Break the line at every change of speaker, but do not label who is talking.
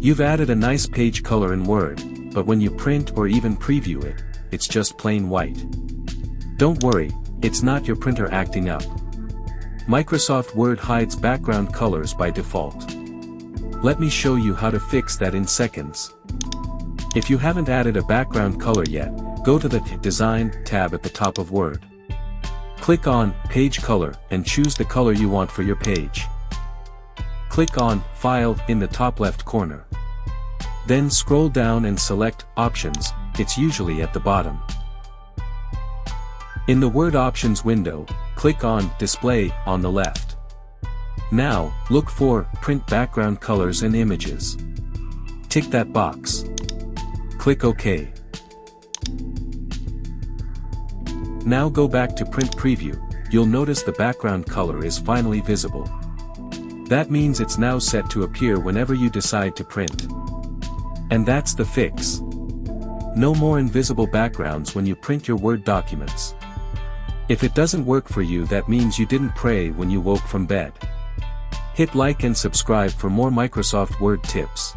You've added a nice page color in Word, but when you print or even preview it, it's just plain white. Don't worry, it's not your printer acting up. Microsoft Word hides background colors by default. Let me show you how to fix that in seconds. If you haven't added a background color yet, go to the Design tab at the top of Word. Click on Page Color and choose the color you want for your page. Click on File in the top left corner. Then scroll down and select Options, it's usually at the bottom. In the Word Options window, click on Display on the left. Now, look for Print Background Colors and Images. Tick that box. Click OK. Now go back to Print Preview, you'll notice the background color is finally visible. That means it's now set to appear whenever you decide to print. And that's the fix. No more invisible backgrounds when you print your Word documents. If it doesn't work for you, that means you didn't pray when you woke from bed. Hit like and subscribe for more Microsoft Word tips.